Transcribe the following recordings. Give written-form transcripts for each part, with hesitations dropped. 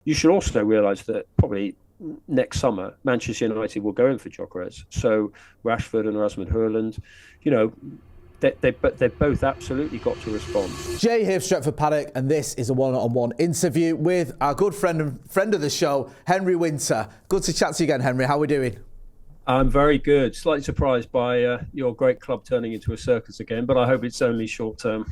you should also realise that probably next summer Manchester United will go in for Gyökeres. So Rashford and Rasmus Højlund, you know, they've both absolutely got to respond. Jay here, Stretford Paddock, and this is a one-on-one interview with our good friend of the show, Henry Winter. Good to chat to you again, Henry. How are we doing? I'm very good. Slightly surprised by your great club turning into a circus again, but I hope it's only short term.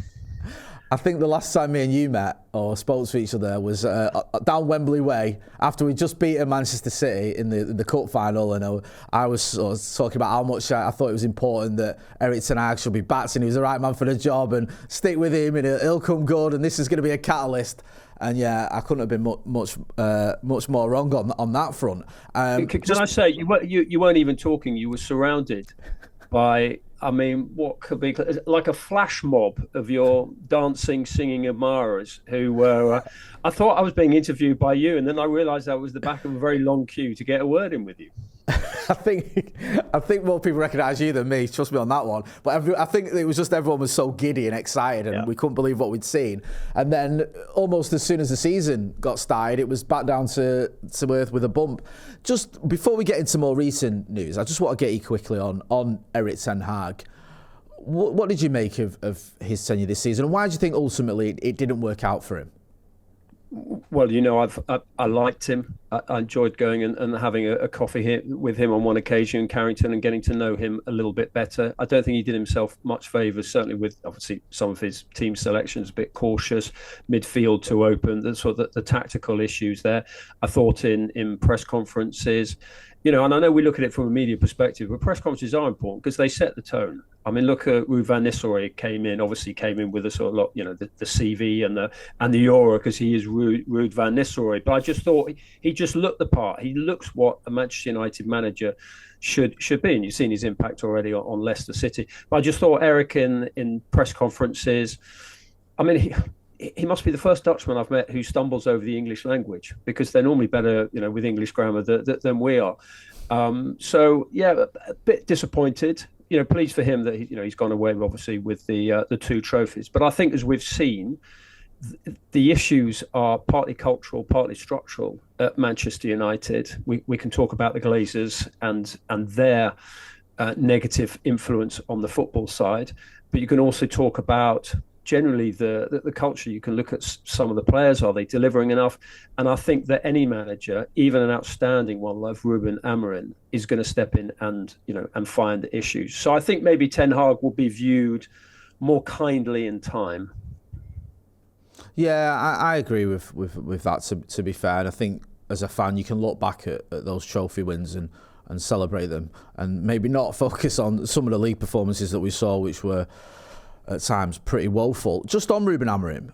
I think the last time me and you met or spoke to each other was down Wembley Way after we just beaten Manchester City in the cup final, and I was sort of talking about how much I thought it was important that Erik ten Hag should be backed and he was the right man for the job and stick with him and he'll come good and this is going to be a catalyst. And yeah, I couldn't have been much more wrong on that front. Can I say you weren't even talking? You were surrounded by, I mean, what could be like a flash mob of your dancing, singing admirers who were. I thought I was being interviewed by you, and then I realised I was the back of a very long queue to get a word in with you. I think more people recognise you than me. Trust me on that one. But I think it was just everyone was so giddy and excited, and we couldn't believe what we'd seen. And then almost as soon as the season got started, it was back down to earth with a bump. Just before we get into more recent news, I just want to get you quickly on Erik ten Hag. What did you make of his tenure this season, and why do you think ultimately it didn't work out for him? Well, you know, I liked him. I enjoyed going and having a coffee here with him on one occasion in Carrington and getting to know him a little bit better. I don't think he did himself much favours, certainly with obviously some of his team selections, a bit cautious, midfield too open, the tactical issues there. I thought in press conferences, you know, and I know we look at it from a media perspective, but press conferences are important because they set the tone. I mean, look at Ruben van Nistelrooy came in with a sort of lot, you know, the CV and the aura because he is Ruud van Nistelrooy. But I just thought he just looked the part. He looks what a Manchester United manager should be, and you've seen his impact already on Leicester City. But I just thought Erik in press conferences, I mean, he must be the first Dutchman I've met who stumbles over the English language because they're normally better, you know, with English grammar than we are. So yeah, a bit disappointed. You know, pleased for him that he's gone away obviously with the 2 trophies. But I think as we've seen, the issues are partly cultural, partly structural at Manchester United. We can talk about the Glazers and their negative influence on the football side, but you can also talk about generally the culture. You can look at some of the players. Are they delivering enough? And I think that any manager, even an outstanding one like Ruben Amorim, is going to step in and find the issues. So I think maybe Ten Hag will be viewed more kindly in time. Yeah, I agree with that, to be fair. And I think as a fan, you can look back at those trophy wins and celebrate them and maybe not focus on some of the league performances that we saw, which were at times pretty woeful. Just on Ruben Amorim,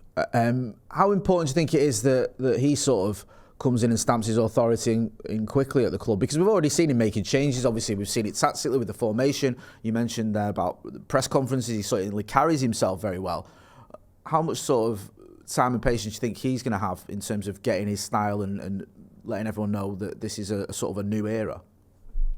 how important do you think it is that he sort of comes in and stamps his authority in quickly at the club? Because we've already seen him making changes. Obviously, we've seen it tactically with the formation. You mentioned there about the press conferences. He certainly carries himself very well. How much sort of time and patience do you think he's going to have in terms of getting his style and letting everyone know that this is a sort of a new era?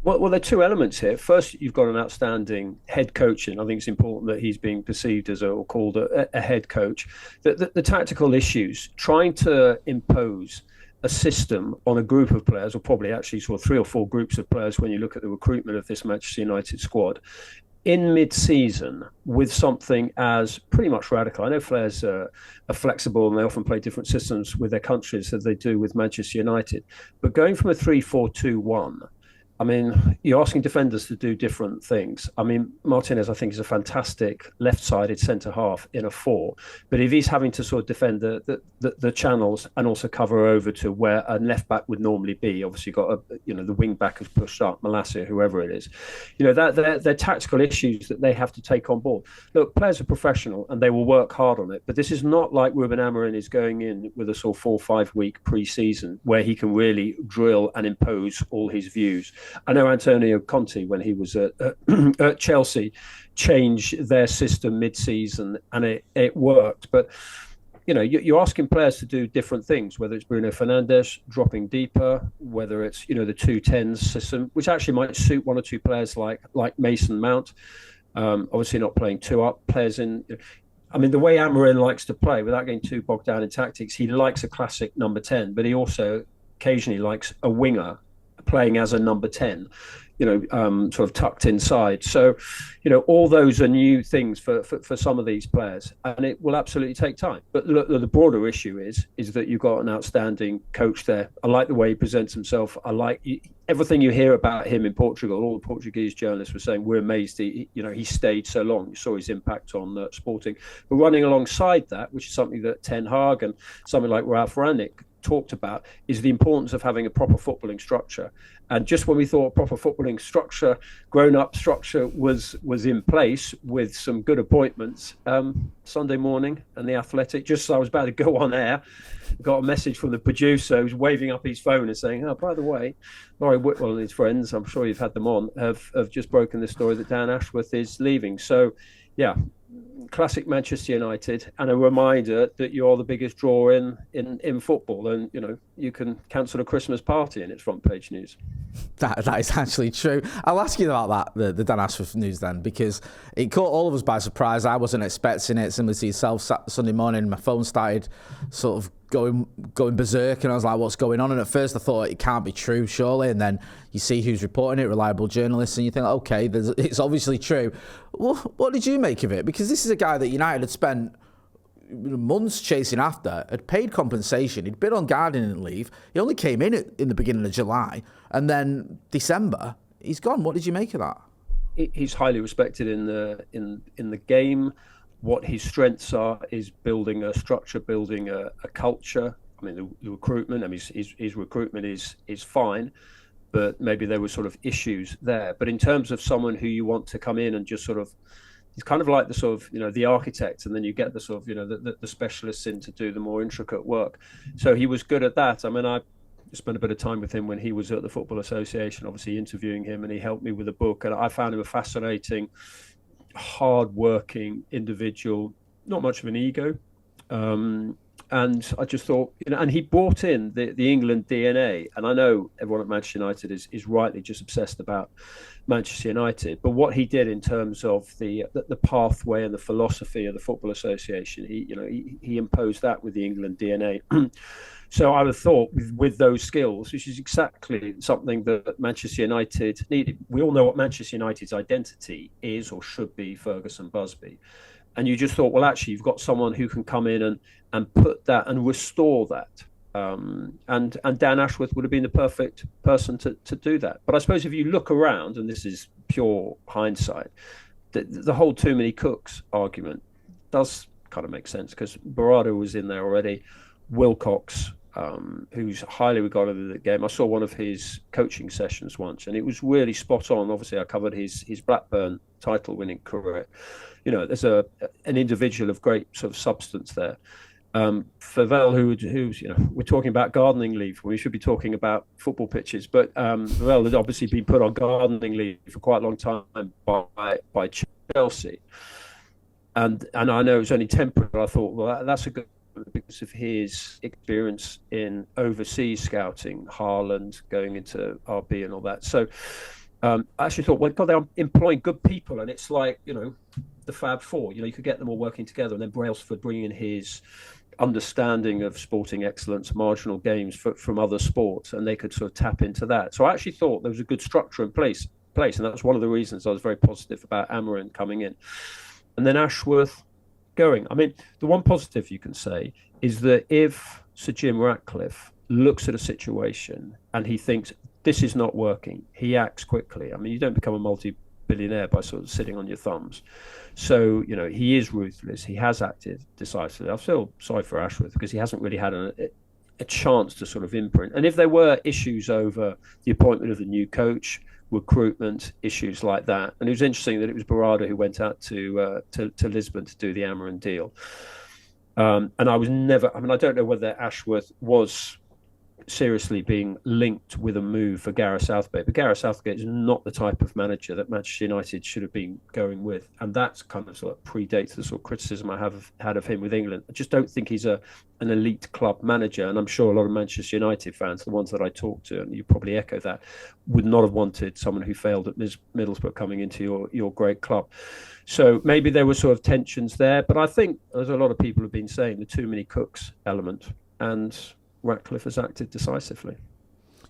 Well, there are 2 elements here. First, you've got an outstanding head coach, and I think it's important that he's being perceived as or called a head coach. The tactical issues, trying to impose a system on a group of players, or probably actually sort of 3 or 4 groups of players when you look at the recruitment of this Manchester United squad, in mid-season with something as pretty much radical. I know players are flexible and they often play different systems with their countries as they do with Manchester United. But going from a 3-4-2-1, I mean, you're asking defenders to do different things. I mean, Martinez, I think, is a fantastic left-sided centre-half in a 4. But if he's having to sort of defend the channels and also cover over to where a left-back would normally be, obviously got the wing-back has pushed up, Malacia, whoever it is. You know, they're tactical issues that they have to take on board. Look, players are professional and they will work hard on it. But this is not like Ruben Amorim is going in with a sort of 4 or 5 week pre-season where he can really drill and impose all his views. I know Antonio Conte, when he was at Chelsea, changed their system mid-season and it worked. But, you know, you're asking players to do different things, whether it's Bruno Fernandes dropping deeper, whether it's, you know, the 2-10s system, which actually might suit 1 or 2 players like Mason Mount. Obviously not playing 2 up players in. I mean, the way Amorim likes to play, without getting too bogged down in tactics, he likes a classic number 10, but he also occasionally likes a winger playing as a number 10, sort of tucked inside. So, all those are new things for some of these players, and it will absolutely take time. But look, the broader issue is that you've got an outstanding coach there. I like the way he presents himself. I like everything you hear about him in Portugal. All the Portuguese journalists were saying we're amazed he stayed so long. You saw his impact on Sporting. But running alongside that, which is something that Ten Hag and something like Ralph Rangnick talked about, is the importance of having a proper footballing structure. And just when we thought proper footballing structure, grown-up structure was in place with some good appointments, Sunday morning and The Athletic, just as I was about to go on air, got a message from the producer who's waving up his phone and saying, oh, by the way, Laurie Whitwell and his friends, I'm sure you've had them on, have just broken the story that Dan Ashworth is leaving. So, yeah, classic Manchester United, and a reminder that you're the biggest draw in football, and you can cancel a Christmas party and it's front page news. That is actually true. I'll ask you about that, the Dan Ashworth news then, because it caught all of us by surprise. I wasn't expecting it. Similar to yourself, Sunday morning, my phone started sort of going berserk, and I was like, what's going on? And at first I thought it can't be true, surely, and then you see who's reporting it, reliable journalists, and you think, okay, it's obviously true. What did you make of it? Because this is a guy that United had spent months chasing after, had paid compensation, he'd been on gardening leave, he only came in the beginning of July, and then December he's gone. What did you make of that? He's highly respected in the game. What his strengths are is building a structure, building a culture. I mean, the recruitment, I mean, his recruitment is fine, but maybe there were sort of issues there. But in terms of someone who you want to come in and just sort of, he's kind of like the sort of, the architect, and then you get the sort of, the specialists in to do the more intricate work. So he was good at that. I mean, I spent a bit of time with him when he was at the Football Association, obviously interviewing him, and he helped me with a book. And I found him a fascinating, hard-working individual, not much of an ego. And I just thought, and he brought in the England DNA. And I know everyone at Manchester United is rightly just obsessed about Manchester United, but what he did in terms of the pathway and the philosophy of the Football Association, he imposed that with the England DNA. So I would have thought with those skills, which is exactly something that Manchester United needed. We all know what Manchester United's identity is or should be, Ferguson, Busby. And you just thought, well, actually, you've got someone who can come in and put that and restore that. And Dan Ashworth would have been the perfect person to do that. But I suppose if you look around, and this is pure hindsight, the whole too many cooks argument does kind of make sense, because Barada was in there already. Wilcox, who's highly regarded in the game. I saw one of his coaching sessions once, and it was really spot on. Obviously, I covered his Blackburn title-winning career. There's an individual of great sort of substance there. Favell, who's we're talking about gardening leave. We should be talking about football pitches, but Favell had obviously been put on gardening leave for quite a long time by Chelsea, and I know it was only temporary. But I thought, well, that's a good, because of his experience in overseas scouting, Haaland going into RB and all that. So I actually thought, well, God, they're employing good people, and it's like the Fab Four. You could get them all working together, and then Brailsford bringing in his understanding of sporting excellence, marginal games from other sports, and they could sort of tap into that. So I actually thought there was a good structure in place, and that's one of the reasons I was very positive about Amorim coming in. And then Ashworth going. I mean, the one positive you can say is that if Sir Jim Ratcliffe looks at a situation and he thinks this is not working, he acts quickly. I mean, you don't become a multi-billionaire by sort of sitting on your thumbs. So, he is ruthless. He has acted decisively. I feel sorry for Ashworth because he hasn't really had a chance to sort of imprint. And if there were issues over the appointment of the new coach, recruitment, issues like that, and it was interesting that it was Barada who went out to Lisbon to do the Amorim deal. And I was never, I mean, I don't know whether Ashworth was seriously being linked with a move for Gareth Southgate. But Gareth Southgate is not the type of manager that Manchester United should have been going with. And that's kind of sort of predates the sort of criticism I have had of him with England. I just don't think he's an elite club manager. And I'm sure a lot of Manchester United fans, the ones that I talk to, and you probably echo that, would not have wanted someone who failed at Middlesbrough coming into your great club. So maybe there were sort of tensions there. But I think, as a lot of people have been saying, the too many cooks element. And Ratcliffe has acted decisively.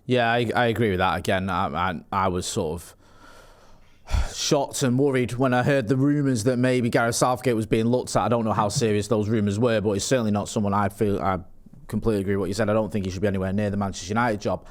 Yeah, I agree with that. Again, I was sort of shocked and worried when I heard the rumours that maybe Gareth Southgate was being looked at. I don't know how serious those rumours were, but it's certainly not someone I completely agree with what you said. I don't think he should be anywhere near the Manchester United job.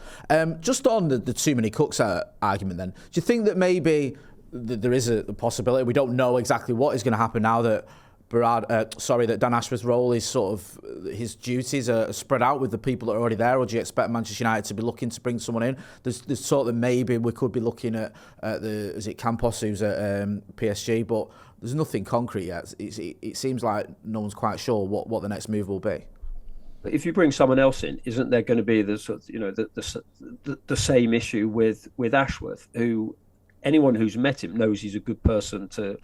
Just on the too many cooks argument then, do you think that maybe there is a possibility, we don't know exactly what is going to happen now that that Dan Ashworth's role is sort of, his duties are spread out with the people that are already there, or do you expect Manchester United to be looking to bring someone in? There's sort of maybe we could be looking at is it Campos who's at PSG, but there's nothing concrete yet. It seems like no one's quite sure what the next move will be. But if you bring someone else in, isn't there going to be the sort of, the same issue with Ashworth, who anyone who's met him knows he's a good person to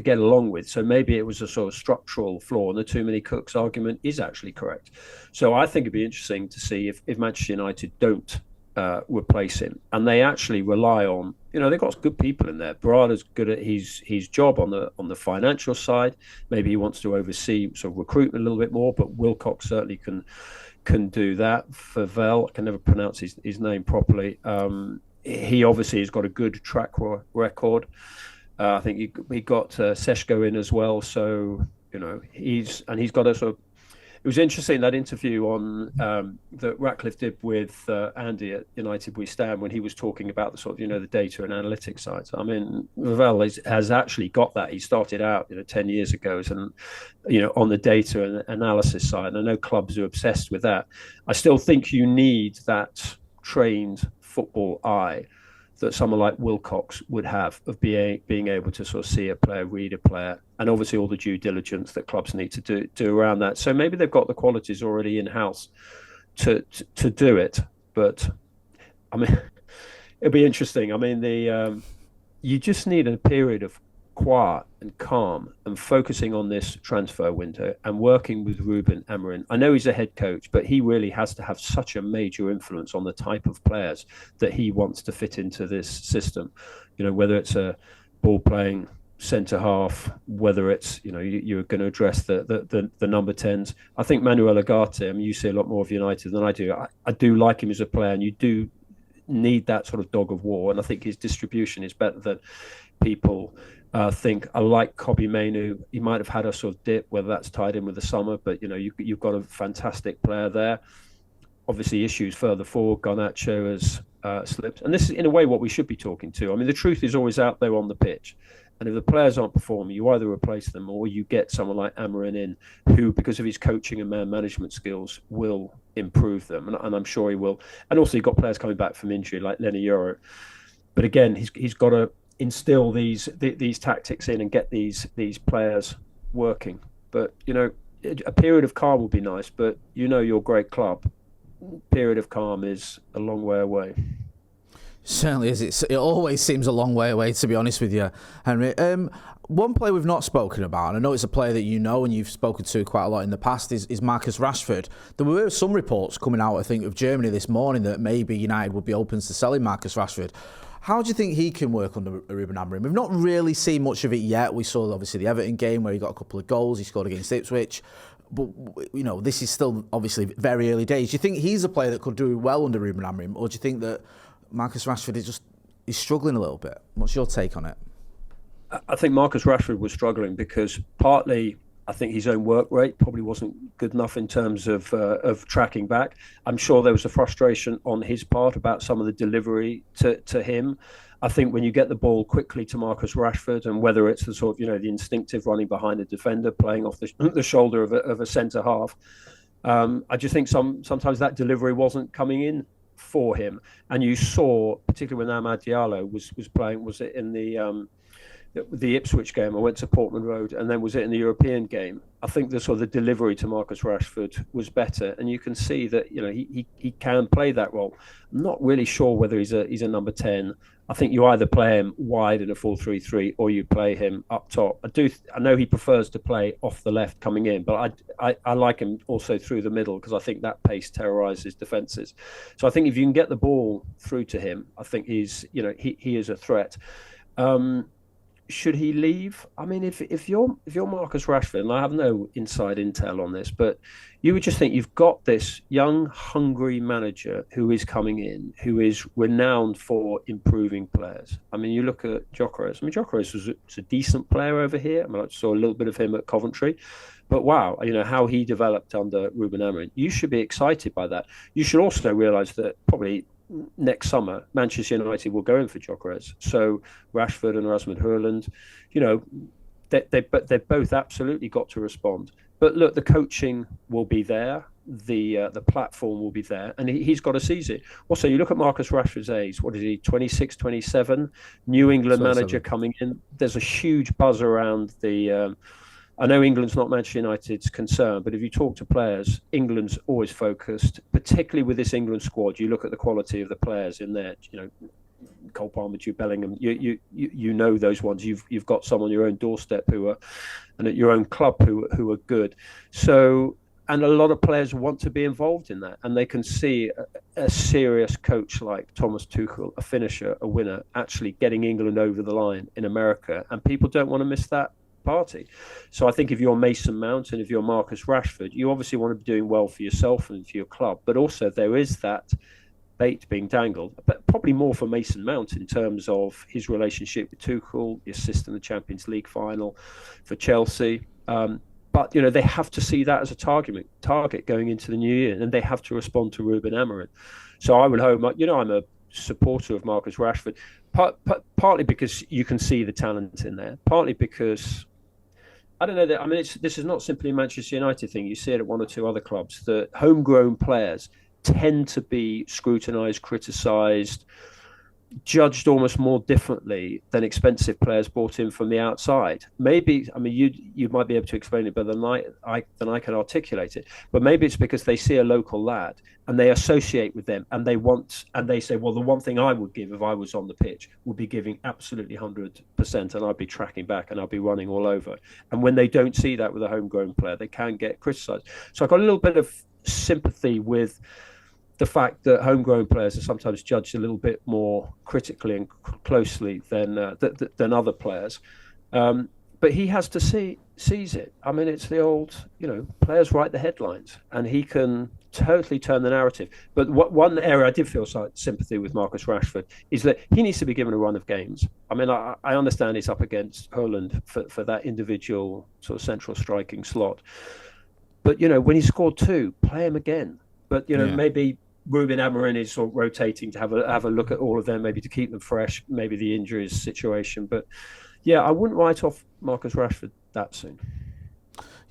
get along with. So maybe it was a sort of structural flaw, and the too many cooks argument is actually correct. So I think it'd be interesting to see if Manchester United don't replace him, and they actually rely on, they've got good people in there. Barada's good at his job on the financial side. Maybe he wants to oversee sort of recruitment a little bit more, but Wilcox certainly can do that. Favel, I can never pronounce his name properly. He obviously has got a good track record. I think he got Seshko in as well. So, he's got a sort of, it was interesting, that interview on that Ratcliffe did with Andy at United We Stand, when he was talking about the sort of, the data and analytics side. So, I mean, Ravel has actually got that. He started out, 10 years ago and, on the data and analysis side. And I know clubs are obsessed with that. I still think you need that trained football eye that someone like Wilcox would have, of being able to sort of see a player, read a player, and obviously all the due diligence that clubs need to do around that. So maybe they've got the qualities already in house to do it. But I mean, it'll be interesting. I mean, you just need a period of quiet and calm and focusing on this transfer window and working with Ruben Amorim. I know he's a head coach, but he really has to have such a major influence on the type of players that he wants to fit into this system. Whether it's a ball playing centre half, whether it's you're going to address the number 10s. I think Manuel Ugarte, I mean, you see a lot more of United than I do. I do like him as a player, and you do need that sort of dog of war. And I think his distribution is better than people think. I like Kobbie Mainoo. He might have had a sort of dip, whether that's tied in with the summer, but you've got a fantastic player there. Obviously, issues further forward. Garnacho has slipped, and this is in a way what we should be talking to. I mean, the truth is always out there on the pitch, and if the players aren't performing, you either replace them or you get someone like Amorim in, who, because of his coaching and man management skills, will improve them, and I'm sure he will. And also, you've got players coming back from injury like Lenny Yoro, but again, he's got to instill these tactics in and get these players working. But a period of calm would be nice, but your great club, period of calm is a long way away. Certainly is. It always seems a long way away, to be honest with you, Henry. One player we've not spoken about, and I know it's a player that and you've spoken to quite a lot in the past, is Marcus Rashford. There were some reports coming out, I think, of Germany this morning that maybe United would be open to selling Marcus Rashford. How do you think he can work under Ruben Amorim? We've not really seen much of it yet. We saw, obviously, the Everton game where he got a couple of goals. He scored against Ipswich. But, this is still, obviously, very early days. Do you think he's a player that could do well under Ruben Amorim? Or do you think that Marcus Rashford is struggling a little bit? What's your take on it? I think Marcus Rashford was struggling because partly I think his own work rate probably wasn't good enough in terms of tracking back. I'm sure there was a frustration on his part about some of the delivery to him. I think when you get the ball quickly to Marcus Rashford, and whether it's the sort of the instinctive running behind a defender, playing off the shoulder of a centre half, I just think sometimes that delivery wasn't coming in for him. And you saw, particularly when Amad Diallo was playing, was it in the the Ipswich game, I went to Portman Road, and then was it in the European game? I think the sort of the delivery to Marcus Rashford was better, and you can see that he can play that role. I'm not really sure whether he's a number 10. I think you either play him wide in a 4-3-3 or you play him up top. I know he prefers to play off the left coming in, but I like him also through the middle because I think that pace terrorises defences. So I think if you can get the ball through to him, I think he is a threat. Should he leave? I mean, if you're Marcus Rashford, and I have no inside intel on this, but you would just think you've got this young, hungry manager who is coming in, who is renowned for improving players. I mean, you look at Gyökeres. I mean, Gyökeres was a decent player over here. I mean, I saw a little bit of him at Coventry. But wow, how he developed under Ruben Amorim. You should be excited by that. You should also realise that probably next summer, Manchester United will go in for Gyökeres. So Rashford and Rasmus Højlund, they've both absolutely got to respond. But look, the coaching will be there, the platform will be there, and he's got to seize it. Also, you look at Marcus Rashford's age. What is he? 26, 27. New England manager coming in. There's a huge buzz around the. I know England's not Manchester United's concern, but if you talk to players, England's always focused, particularly with this England squad. You look at the quality of the players in there, Cole Palmer, Jude Bellingham, you know those ones. You've got some on your own doorstep who are, and at your own club who are good. So, and a lot of players want to be involved in that, and they can see a serious coach like Thomas Tuchel, a finisher, a winner, actually getting England over the line in America, and people don't want to miss that party. So I think if you're Mason Mount and if you're Marcus Rashford, you obviously want to be doing well for yourself and for your club, but also there is that bait being dangled, but probably more for Mason Mount in terms of his relationship with Tuchel, the assist in the Champions League final for Chelsea. But they have to see that as a target going into the new year, and they have to respond to Ruben Amorim. So I would hope, I'm a supporter of Marcus Rashford, partly because you can see the talent in there, partly because I don't know. I mean, this is not simply a Manchester United thing. You see it at one or two other clubs. The homegrown players tend to be scrutinised, criticised, judged almost more differently than expensive players brought in from the outside. Maybe, I mean, you might be able to explain it better than I can articulate it. But maybe it's because they see a local lad and they associate with them, and they say, well, the one thing I would give if I was on the pitch would be giving absolutely 100%, and I'd be tracking back and I'd be running all over. And when they don't see that with a homegrown player, they can get criticised. So I've got a little bit of sympathy with the fact that homegrown players are sometimes judged a little bit more critically and closely than other players. But he has to seize it. I mean, it's the old, players write the headlines, and he can totally turn the narrative. But one area I did feel sympathy with Marcus Rashford is that he needs to be given a run of games. I mean, I understand he's up against Højlund for that individual sort of central striking slot. But, when he scored 2, play him again. But, maybe Ruben Amorim is sort of rotating to have a look at all of them, maybe to keep them fresh, maybe the injuries situation. But, yeah, I wouldn't write off Marcus Rashford that soon.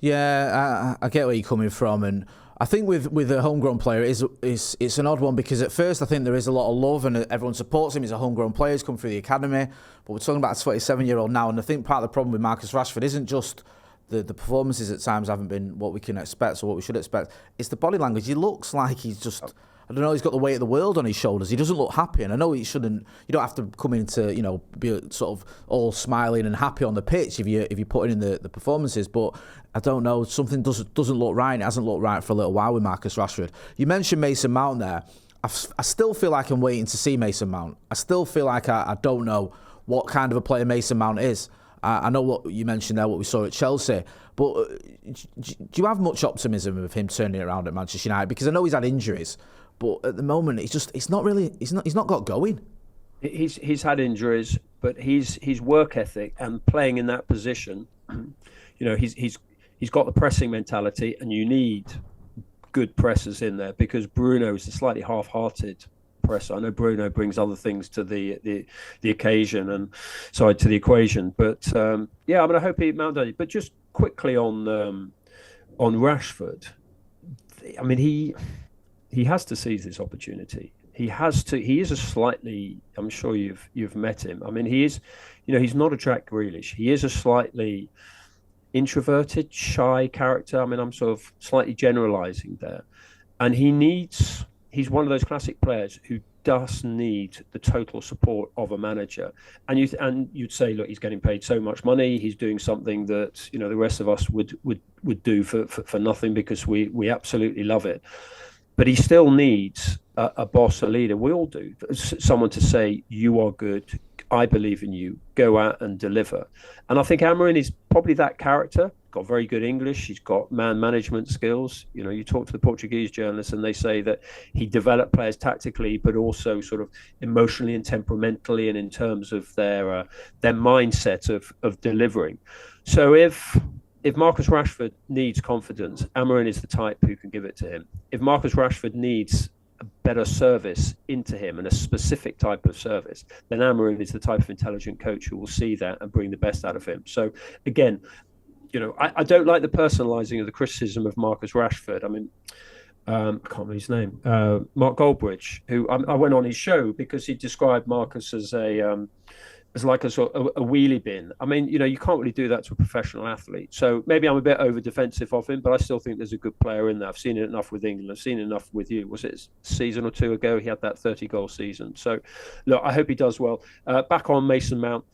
Yeah, I get where you're coming from. And I think with a homegrown player, it's an odd one because at first I think there is a lot of love and everyone supports him. He's a homegrown player, he's come through the academy. But we're talking about a 27-year-old now. And I think part of the problem with Marcus Rashford isn't just the performances at times haven't been what we can expect or what we should expect. It's the body language. He looks like he's just, I don't know, he's got the weight of the world on his shoulders. He doesn't look happy. And I know you don't have to come in to, be sort of all smiling and happy on the pitch if you're putting in the performances. But I don't know, something doesn't look right. It hasn't looked right for a little while with Marcus Rashford. You mentioned Mason Mount there. I still feel like I'm waiting to see Mason Mount. I still feel like I don't know what kind of a player Mason Mount is. I know what you mentioned there, what we saw at Chelsea, but do you have much optimism of him turning it around at Manchester United? Because I know he's had injuries, but at the moment he's not got going. He's had injuries, but his work ethic and playing in that position, he's got the pressing mentality, and you need good pressers in there because Bruno is a slightly half-hearted presser. I know Bruno brings other things to the occasion and to the equation, but I hope he Mount does it. But just quickly on Rashford, I mean he has to seize this opportunity. He has to. He is a slightly. I'm sure you've met him. I mean, he is. He's not a Jack Grealish. He is a slightly introverted, shy character. I mean, I'm sort of slightly generalising there, and he's one of those classic players who does need the total support of a manager. And you'd say, look, he's getting paid so much money, he's doing something that the rest of us would do for nothing, because we absolutely love it. But he still needs a boss, a leader. We all do. Someone to say, you are good, I believe in you, go out and deliver. And I think Amorim is probably that character. Got very good English. He's got man management skills. You talk to the Portuguese journalists and they say that he developed players tactically, but also sort of emotionally and temperamentally, and in terms of their mindset of delivering. So if Marcus Rashford needs confidence, Amorim is the type who can give it to him. If Marcus Rashford needs a better service into him, and a specific type of service, then Amorim is the type of intelligent coach who will see that and bring the best out of him. So again, I don't like the personalising of the criticism of Marcus Rashford. I mean, I can't remember his name, Mark Goldbridge, who I went on his show because he described Marcus as like a sort of a wheelie bin. I mean, you can't really do that to a professional athlete. So maybe I'm a bit over defensive of him, but I still think there's a good player in there. I've seen it enough with England. I've seen it enough with you. Was it a season or two ago? He had that 30-goal season. So, look, I hope he does well. Back on Mason Mount,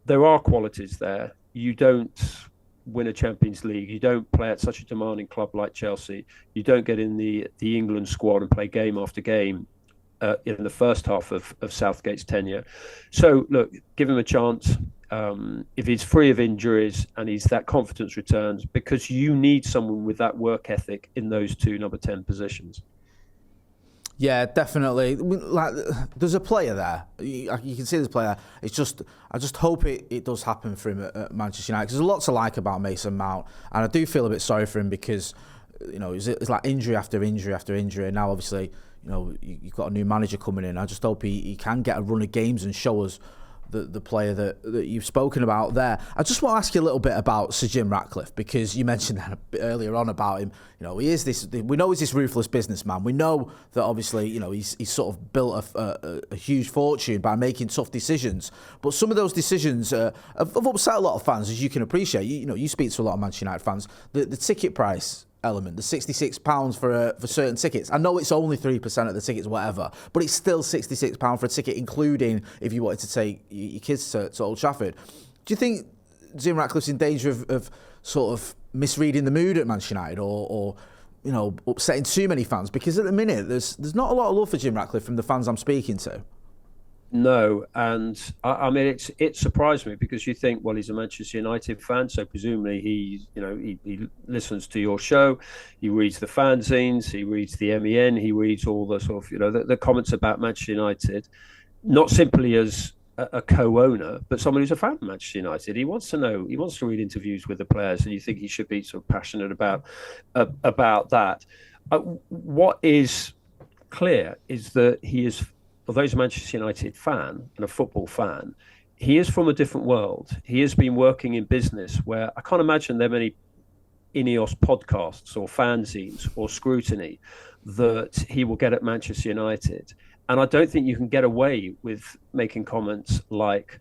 there are qualities there. You don't win a Champions League, you don't play at such a demanding club like Chelsea, you don't get in the England squad and play game after game in the first half of Southgate's tenure. So look, give him a chance. If he's free of injuries and that confidence returns, because you need someone with that work ethic in those two number 10 positions. Yeah, definitely. Like, there's a player there. You can see there's a player. It's just, I just hope it does happen for him at Manchester United. Because there's a lot to like about Mason Mount, and I do feel a bit sorry for him because, it's like injury after injury after injury. And now, obviously, you've got a new manager coming in. I just hope he can get a run of games and show us the player that you've spoken about there. I just want to ask you a little bit about Sir Jim Ratcliffe, because you mentioned that a bit earlier on about him. He is this. We know he's this ruthless businessman. We know that obviously, he's sort of built a huge fortune by making tough decisions. But some of those decisions have upset a lot of fans, as you can appreciate. You speak to a lot of Manchester United fans. The ticket price element, the £66 for certain tickets. I know it's only 3% of the tickets, whatever, but it's still £66 for a ticket, including if you wanted to take your kids to Old Trafford. Do you think Jim Ratcliffe's in danger of sort of misreading the mood at Manchester United, or upsetting too many fans? Because at the minute, there's not a lot of love for Jim Ratcliffe from the fans I'm speaking to. No, and I mean it surprised me, because you think, well, he's a Manchester United fan, so presumably he listens to your show, he reads the fanzines, he reads the MEN, he reads all the sort of the comments about Manchester United, not simply as a co-owner, but someone who's a fan of Manchester United. He wants to know, he wants to read interviews with the players, and you think he should be sort of passionate about that. What is clear is that he is, although he's a Manchester United fan and a football fan, he is from a different world. He has been working in business where I can't imagine there are many Ineos podcasts or fanzines or scrutiny that he will get at Manchester United. And I don't think you can get away with making comments like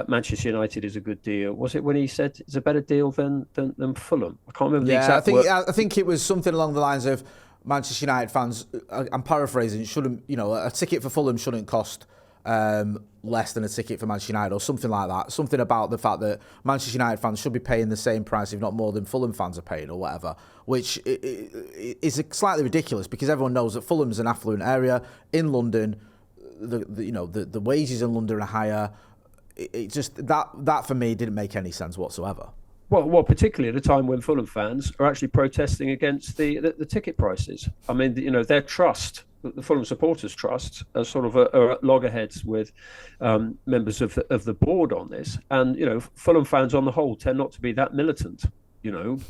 Manchester United is a good deal. Was it when he said it's a better deal than Fulham? I can't remember the exact word. I think it was something along the lines of, Manchester United fans, I'm paraphrasing, shouldn't, a ticket for Fulham shouldn't cost less than a ticket for Manchester United, or something like that. Something about the fact that Manchester United fans should be paying the same price, if not more, than Fulham fans are paying, or whatever, which is slightly ridiculous, because everyone knows that Fulham's an affluent area in London. The wages in London are higher. It just that for me didn't make any sense whatsoever. Well, particularly at a time when Fulham fans are actually protesting against the ticket prices. I mean, their trust, the Fulham supporters' trust, are sort of are at loggerheads with members of the board on this. And Fulham fans on the whole tend not to be that militant,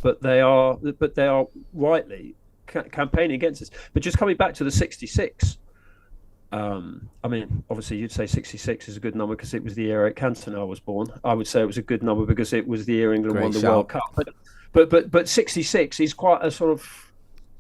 but they are rightly campaigning against this. But just coming back to the 66. I mean, obviously, you'd say 66 is a good number because it was the year Erik Cantona was born. I would say it was a good number because it was the year England won the World Cup. But 66 is quite a sort of,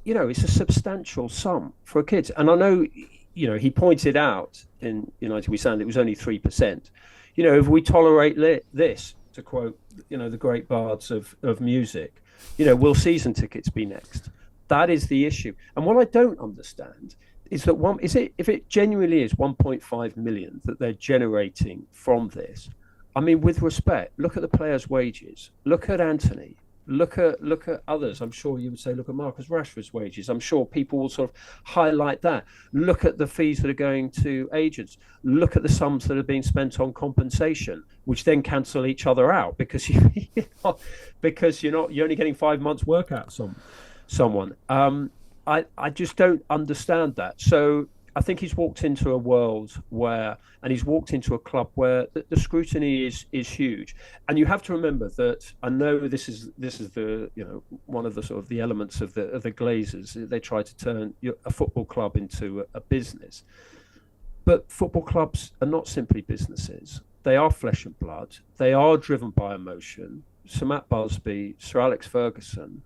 it's a substantial sum for a kid. And I know he pointed out in United We Stand it was only 3%. If we tolerate this, to quote, the great bards of music, will season tickets be next? That is the issue. And what I don't understand is that if it genuinely is 1.5 million that they're generating from this, I mean, with respect, look at the players' wages. Look at Anthony. Look at others. I'm sure you would say, look at Marcus Rashford's wages. I'm sure people will sort of highlight that. Look at the fees that are going to agents. Look at the sums that are being spent on compensation, which then cancel each other out because you're only getting 5 months' work out of someone. I just don't understand that. So I think he's walked into a world and he's walked into a club where the scrutiny is huge. And you have to remember that, I know this is the one of the sort of the elements of the Glazers. They try to turn a football club into a business, but football clubs are not simply businesses. They are flesh and blood. They are driven by emotion. Sir Matt Busby, Sir Alex Ferguson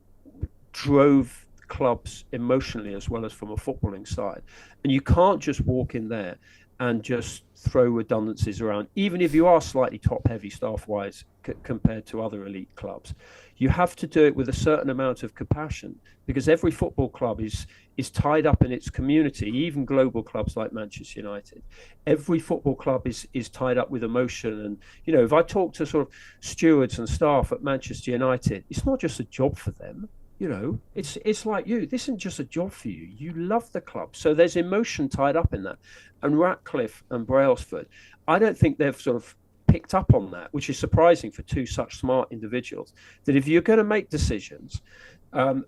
drove clubs emotionally as well as from a footballing side, and you can't just walk in there and just throw redundancies around, even if you are slightly top heavy staff wise compared to other elite clubs. You have to do it with a certain amount of compassion, because every football club is tied up in its community. Even global clubs like Manchester United, every football club is tied up with emotion. And if I talk to sort of stewards and staff at Manchester United, it's not just a job for them. It's like this isn't just a job for you. You love the club. So there's emotion tied up in that. And Ratcliffe and Brailsford, I don't think they've sort of picked up on that, which is surprising for two such smart individuals, that if you're going to make decisions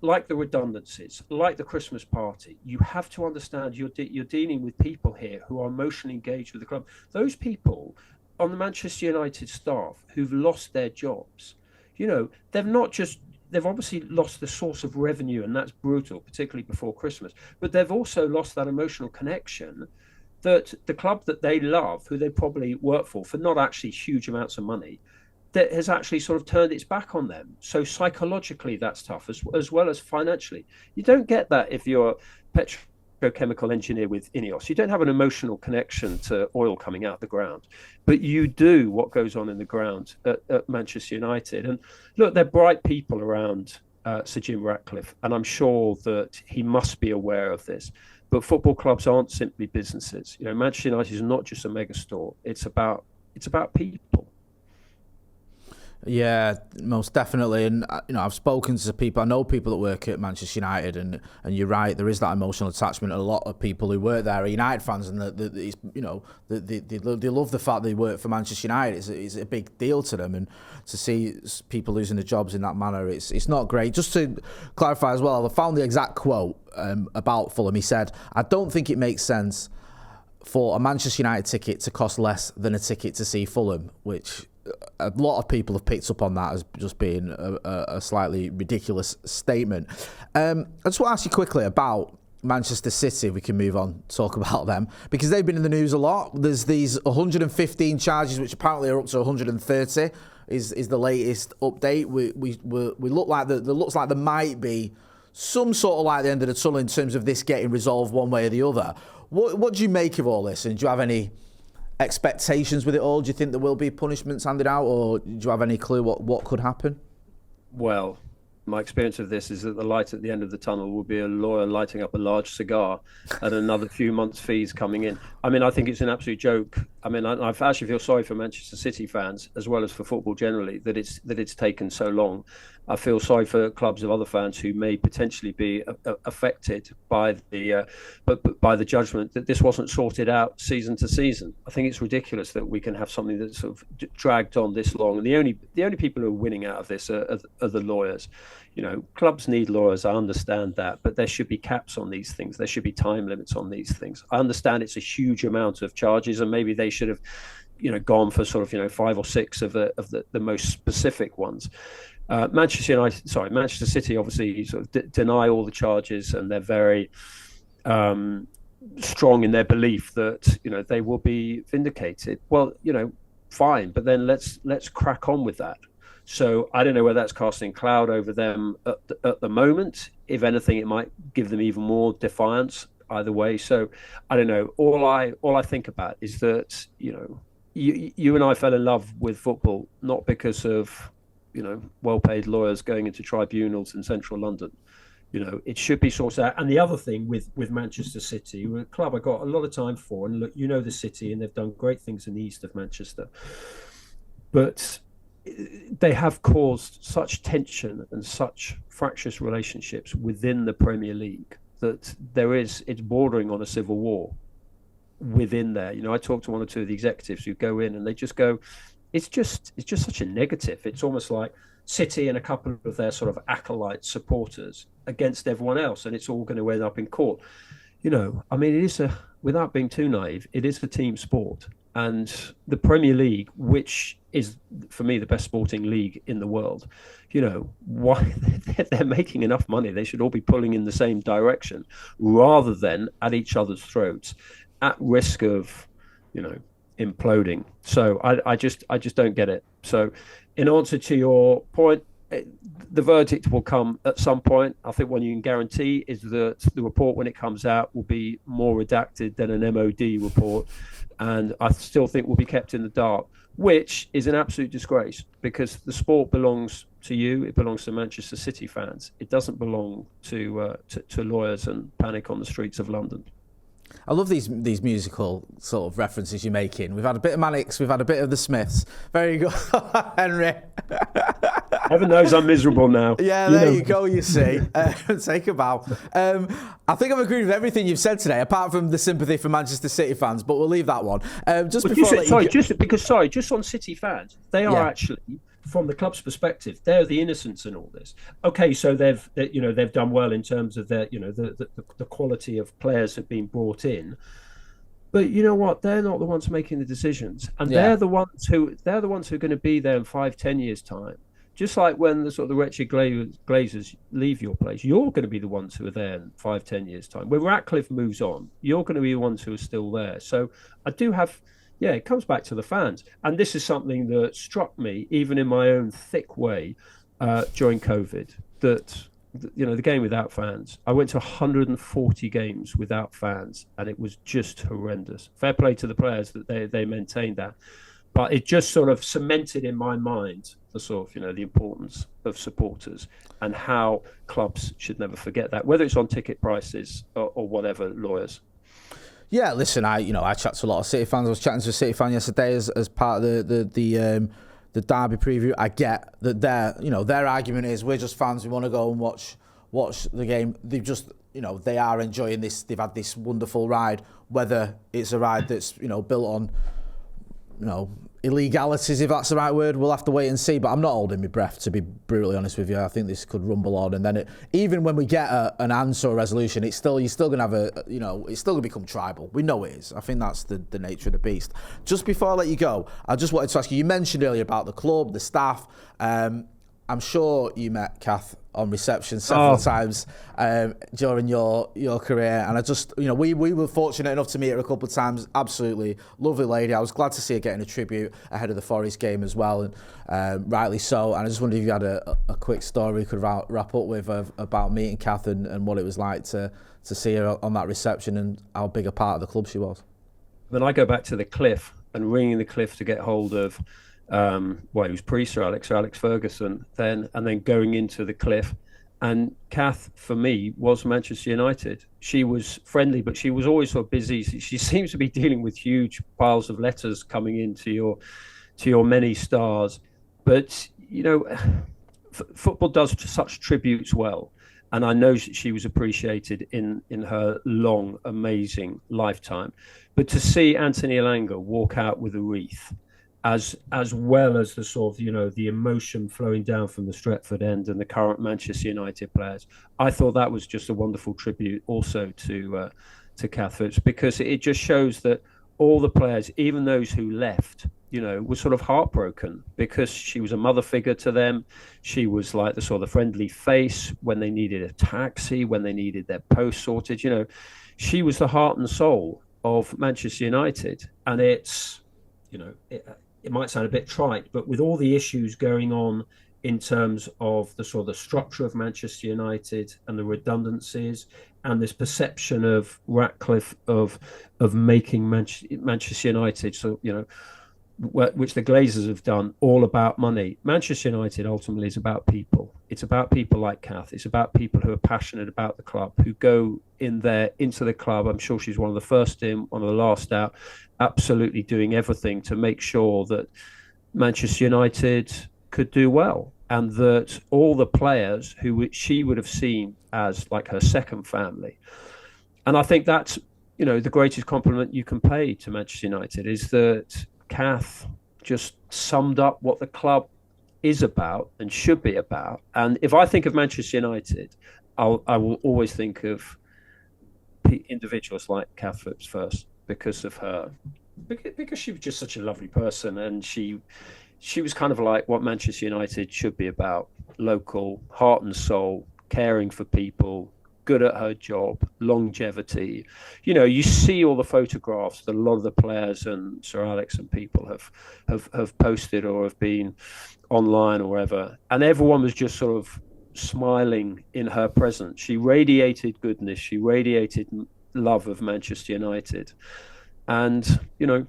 like the redundancies, like the Christmas party, you have to understand you're dealing with people here who are emotionally engaged with the club. Those people on the Manchester United staff who've lost their jobs, they've obviously lost the source of revenue, and that's brutal, particularly before Christmas. But they've also lost that emotional connection that the club that they love, who they probably work for not actually huge amounts of money, that has actually sort of turned its back on them. So psychologically, that's tough, as well as financially. You don't get that if you're a petrochemical engineer with Ineos. You don't have an emotional connection to oil coming out the ground, but you do what goes on in the ground at Manchester United. And look, they're bright people around Sir Jim Ratcliffe, and I'm sure that he must be aware of this. But football clubs aren't simply businesses. Manchester United is not just a mega store. It's about people. Yeah, most definitely. And I've spoken to people. I know people that work at Manchester United, and you're right. There is that emotional attachment. A lot of people who work there are United fans, and they love the fact they work for Manchester United. It's a big deal to them, and to see people losing their jobs in that manner, it's not great. Just to clarify as well, I found the exact quote about Fulham. He said, "I don't think it makes sense for a Manchester United ticket to cost less than a ticket to see Fulham," which a lot of people have picked up on that as just being a slightly ridiculous statement. I just want to ask you quickly about Manchester City. We can move on, talk about them, because they've been in the news a lot. There's these 115 charges, which apparently are up to 130, is the latest update. We look like there looks like there might be some sort of light at the end of the tunnel in terms of this getting resolved one way or the other. What do you make of all this, and do you have any expectations with it all? Do you think there will be punishments handed out, or do you have any clue what could happen? Well, my experience of this is that the light at the end of the tunnel will be a lawyer lighting up a large cigar and another few months' fees coming in. I mean, I think it's an absolute joke. I mean, I actually feel sorry for Manchester City fans as well as for football generally that it's taken so long. I feel sorry for clubs of other fans who may potentially be affected by the judgment that this wasn't sorted out season to season. I think it's ridiculous that we can have something that's sort of dragged on this long. And the only people who are winning out of this are the lawyers. Clubs need lawyers. I understand that, but there should be caps on these things. There should be time limits on these things. I understand it's a huge amount of charges, and maybe they should have, gone for sort of 5 or 6 of the most specific ones. Manchester City obviously sort of deny all the charges, and they're very strong in their belief that they will be vindicated. Well, fine, but then let's crack on with that. So I don't know whether that's casting a cloud over them at the moment. If anything, it might give them even more defiance. either way. So I don't know. All I think about is that, you and I fell in love with football not because of, well-paid lawyers going into tribunals in central London. It should be sorted out. And the other thing with Manchester City, a club I got a lot of time for, and look, the city, and they've done great things in the east of Manchester, but they have caused such tension and such fractious relationships within the Premier League that it's bordering on a civil war within there. I talked to one or two of the executives who go in and they just go, it's just such a negative. It's almost like City and a couple of their sort of acolyte supporters against everyone else, and it's all going to end up in court. Without being too naive, it is a team sport. And the Premier League, which is, for me, the best sporting league in the world, why they're making enough money. They should all be pulling in the same direction rather than at each other's throats at risk of, imploding. So I just don't get it. So in answer to your point, the verdict will come at some point. I think what you can guarantee is that the report, when it comes out, will be more redacted than an MOD report. And I still think will be kept in the dark, which is an absolute disgrace because the sport belongs to you. It belongs to Manchester City fans. It doesn't belong to lawyers and panic on the streets of London. I love these musical sort of references you're making. We've had a bit of Mannix, we've had a bit of the Smiths. Very good, Henry. Heaven knows I'm miserable now. Yeah, there you go, you see. Take a bow. I think I've agreed with everything you've said today, apart from the sympathy for Manchester City fans, but we'll leave that one. Just on City fans, they are actually, from the club's perspective, they're the innocents in all this. Okay, so they've done well in terms of their, the quality of players have been brought in. But you know what? They're not the ones making the decisions, and they're the ones who are going to be there in 5-10 years' time. Just like when the wretched Glazers leave your place, you're going to be the ones who are there in 5-10 years' time. When Ratcliffe moves on, you're going to be the ones who are still there. So I do have. Yeah, it comes back to the fans. And this is something that struck me, even in my own thick way, during COVID, that, the game without fans. I went to 140 games without fans, and it was just horrendous. Fair play to the players that they maintained that. But it just sort of cemented in my mind the importance of supporters and how clubs should never forget that, whether it's on ticket prices or whatever, lawyers. Yeah, listen, I chat to a lot of City fans. I was chatting to a City fan yesterday as part of the Derby preview. I get that their argument is we're just fans. We want to go and watch the game. They've just they are enjoying this. They've had this wonderful ride. Whether it's a ride that's built on illegalities, if that's the right word, we'll have to wait and see. But I'm not holding my breath, to be brutally honest with you. I think this could rumble on, and then even when we get an answer or resolution, you're still going to have it's still going to become tribal. We know it is. I think that's the nature of the beast. Just before I let you go, I just wanted to ask you. You mentioned earlier about the club, the staff. I'm sure you met Kath on reception several times during your career, and I just we were fortunate enough to meet her a couple of times. Absolutely lovely lady. I was glad to see her getting a tribute ahead of the Forest game as well, and rightly so. And I just wondered if you had a quick story you could wrap up with about meeting Kath and what it was like to see her on that reception and how big a part of the club she was. When I go back to the Cliff and ringing the Cliff to get hold of. He was pre-Sir Alex Ferguson then, and then going into the Cliff. And Kath, for me, was Manchester United. She was friendly, but she was always so busy. She seems to be dealing with huge piles of letters coming into your many stars. But, football does such tributes well. And I know she was appreciated in her long, amazing lifetime. But to see Anthony Elanga walk out with a wreath, as well as the sort of, the emotion flowing down from the Stretford end and the current Manchester United players, I thought that was just a wonderful tribute also to Kath Phipps, because it just shows that all the players, even those who left, were sort of heartbroken because she was a mother figure to them. She was like the sort of friendly face when they needed a taxi, when they needed their post sorted. She was the heart and soul of Manchester United, and it's, it might sound a bit trite, but with all the issues going on in terms of the sort of the structure of Manchester United and the redundancies and this perception of Ratcliffe of making Manchester United, so which the Glazers have done, all about money. Manchester United ultimately is about people. It's about people like Kath. It's about people who are passionate about the club, who go in there into the club. I'm sure she's one of the first in, one of the last out, absolutely doing everything to make sure that Manchester United could do well, and that all the players who she would have seen as like her second family. And I think that's, the greatest compliment you can pay to Manchester United is that Kath just summed up what the club is about and should be about. And if I think of Manchester United, I will always think of individuals like Kath Phipps first, because of her, because she was just such a lovely person, and she was kind of like what Manchester United should be about: local, heart and soul, caring for people, good at her job, longevity. You see all the photographs that a lot of the players and Sir Alex and people have posted or have been online or wherever, and everyone was just sort of smiling in her presence. She radiated goodness. She radiated love of Manchester United, and a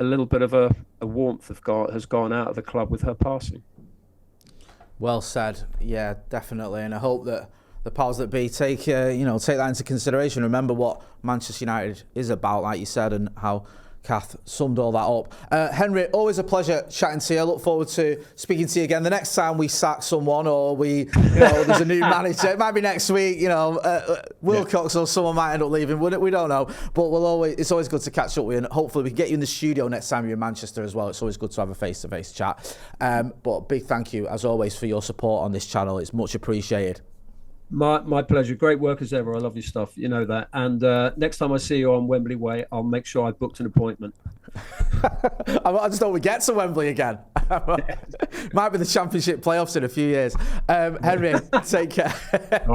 little bit of a warmth has gone out of the club with her passing. Well said. Yeah, definitely. And I hope that the powers that be take that into consideration. Remember what Manchester United is about, like you said, and how Kath summed all that up. Henry, always a pleasure chatting to you. I look forward to speaking to you again the next time we sack someone, or there's a new manager. It might be next week. Wilcox or someone might end up leaving. We don't know, but it's always good to catch up with you, and hopefully we can get you in the studio next time you're in Manchester as well. It's always good to have a face-to-face chat. But big thank you as always for your support on this channel. It's much appreciated. My pleasure. Great work as ever. I love your stuff. You know that. And next time I see you on Wembley Way, I'll make sure I booked an appointment. I just don't want to get to Wembley again. Might be the Championship playoffs in a few years. Henry, take care.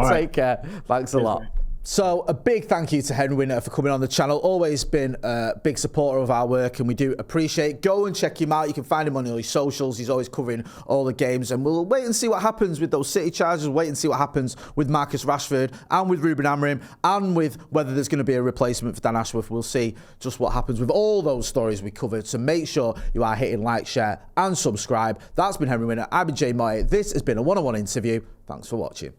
Take care. Thanks a lot. So a big thank you to Henry Winter for coming on the channel. Always been a big supporter of our work, and we do appreciate it. Go and check him out. You can find him on all his socials. He's always covering all the games, and we'll wait and see what happens with those City charges. Wait and see what happens with Marcus Rashford and with Ruben Amorim, and with whether there's going to be a replacement for Dan Ashworth. We'll see just what happens with all those stories we covered. So make sure you are hitting like, share and subscribe. That's been Henry Winter. I've been Jay Moy. This has been a one-on-one interview. Thanks for watching.